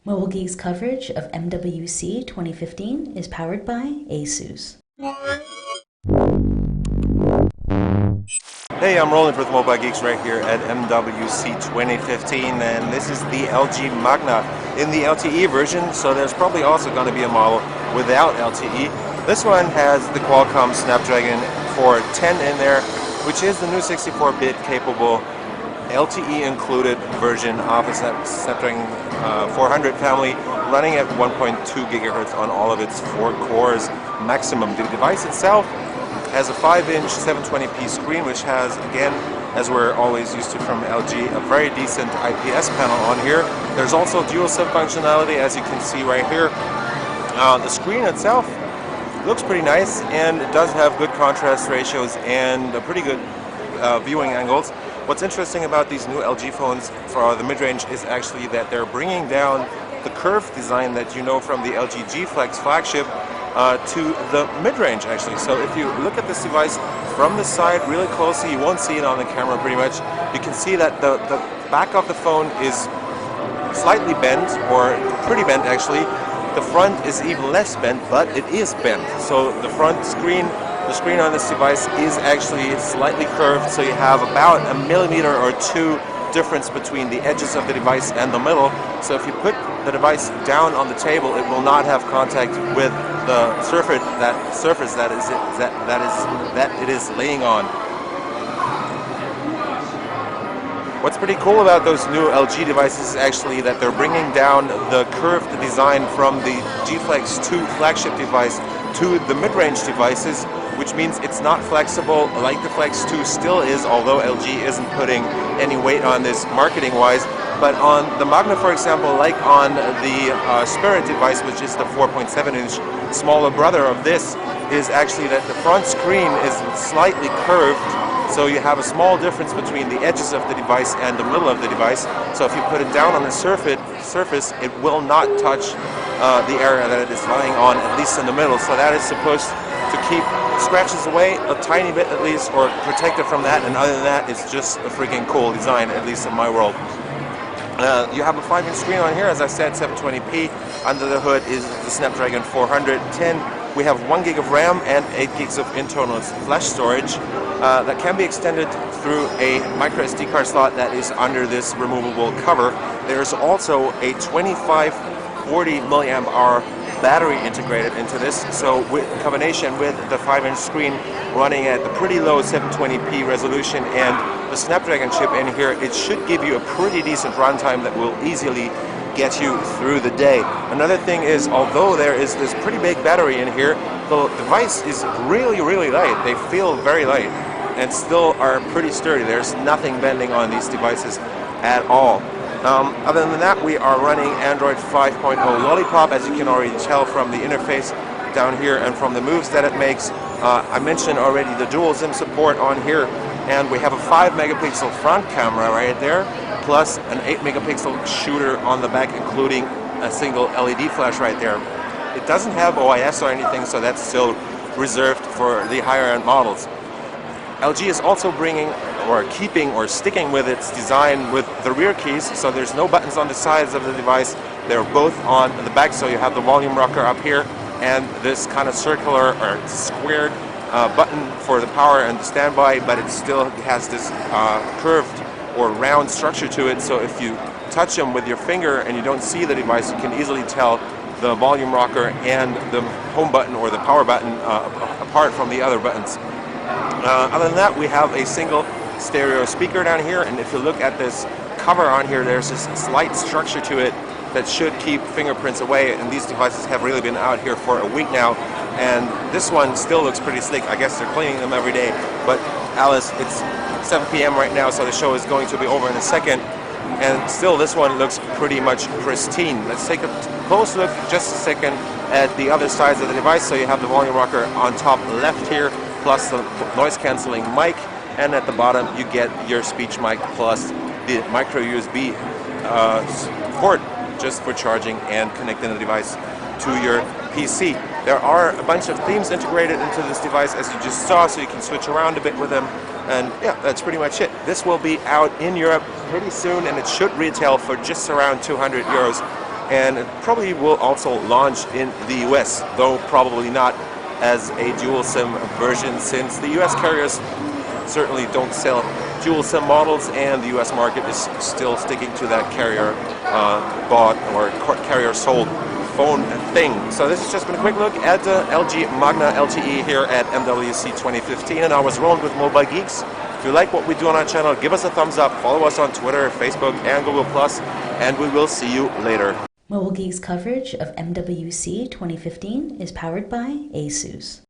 Mobile Geek's coverage of MWC 2015 is powered by ASUS. Hey, I'm Roland with Mobile Geeks right here at MWC 2015, and this is the LG Magna in the LTE version, so there's probably also going to be a model without LTE. This one has the Qualcomm Snapdragon 410 in there, which is the new 64-bit capable LTE included version of the Snapdragon 400 family, running at 1.2 gigahertz on all of its 4 cores maximum. The device itself has a 5-inch 720p screen, which has, again, as we're always used to from LG, a very decent IPS panel on here. There's also dual SIM functionality, as you can see right here. The screen itself looks pretty nice, and it does have good contrast ratios and a pretty good viewing angles. What's interesting about these new LG phones for the mid-range is actually that they're bringing down the curved design that you know from the LG G Flex flagship to the mid-range actually. So if you look at this device from the side really closely, you won't see it on the camera pretty much. You can see that the back of the phone is slightly bent, or pretty bent actually. The front is even less bent, but it is bent. So the front screen, the screen on this device is actually slightly curved, so you have about a millimeter or two difference between the edges of the device and the middle. So if you put the device down on the table, it will not have contact with the surface that it is laying on. What's pretty cool about those new LG devices is actually that they're bringing down the curved design from the G Flex 2 flagship device to the mid-range devices, which means it's not flexible like the Flex 2 still is, although LG isn't putting any weight on this marketing-wise. But on the Magna, for example, like on the Spirit device, which is the 4.7-inch smaller brother of this, is actually that the front screen is slightly curved, so you have a small difference between the edges of the device and the middle of the device. So if you put it down on the surface, it will not touch the area that it is lying on, at least in the middle. So that is supposed to keep scratches away a tiny bit at least, or protect it from that, and other than that, it's just a freaking cool design, at least in my world. You have a 5-inch screen on here, as I said, 720p. Under the hood is the Snapdragon 410. We have 1 gig of RAM and 8 gigs of internal flash storage that can be extended through a micro SD card slot that is under this removable cover. There's also a 2540 milliamp hour battery integrated into this, so in combination with the 5-inch screen running at the pretty low 720p resolution and the Snapdragon chip in here, it should give you a pretty decent runtime that will easily get you through the day. Another thing is, although there is this pretty big battery in here, the device is really light. They feel very light and still are pretty sturdy. There's nothing bending on these devices at all. Other than that, we are running Android 5.0 Lollipop, as you can already tell from the interface down here and from the moves that it makes. I mentioned already the dual SIM support on here, and we have a 5 megapixel front camera right there, plus an 8 megapixel shooter on the back, including a single LED flash right there. It doesn't have OIS or anything, so that's still reserved for the higher end models. LG is also bringing or keeping or sticking with its design with the rear keys, so there's no buttons on the sides of the device. They're both on the back, so you have the volume rocker up here and this kind of circular or squared button for the power and the standby, but it still has this curved or round structure to it, so if you touch them with your finger and you don't see the device, you can easily tell the volume rocker and the home button or the power button apart from the other buttons. Other than that, we have a single stereo speaker down here, and if you look at this cover on here, there's this slight structure to it that should keep fingerprints away, and these devices have really been out here for a week now, and this one still looks pretty sleek. I guess they're cleaning them every day, but Alice, it's 7 p.m. right now, so the show is going to be over in a second, and still this one looks pretty much pristine. Let's take a close look just a second at the other sides of the device. So you have the volume rocker on top left here, plus the noise cancelling mic, and at the bottom you get your speech mic plus the micro USB port just for charging and connecting the device to your PC. There are a bunch of themes integrated into this device, as you just saw, so you can switch around a bit with them. And yeah, that's pretty much it. This will be out in Europe pretty soon, and it should retail for just around 200 euros. and it probably will also launch in the US, though probably not as a dual SIM version, since the US carriers certainly don't sell dual SIM models, and the US market is still sticking to that carrier bought or carrier sold phone thing. So this has just been a quick look at the LG Magna LTE here at MWC 2015, and I was rolling with Mobile Geeks. If you like what we do on our channel, give us a thumbs up, follow us on Twitter, Facebook, and Google+, and we will see you later. Mobile Geeks coverage of MWC 2015 is powered by ASUS.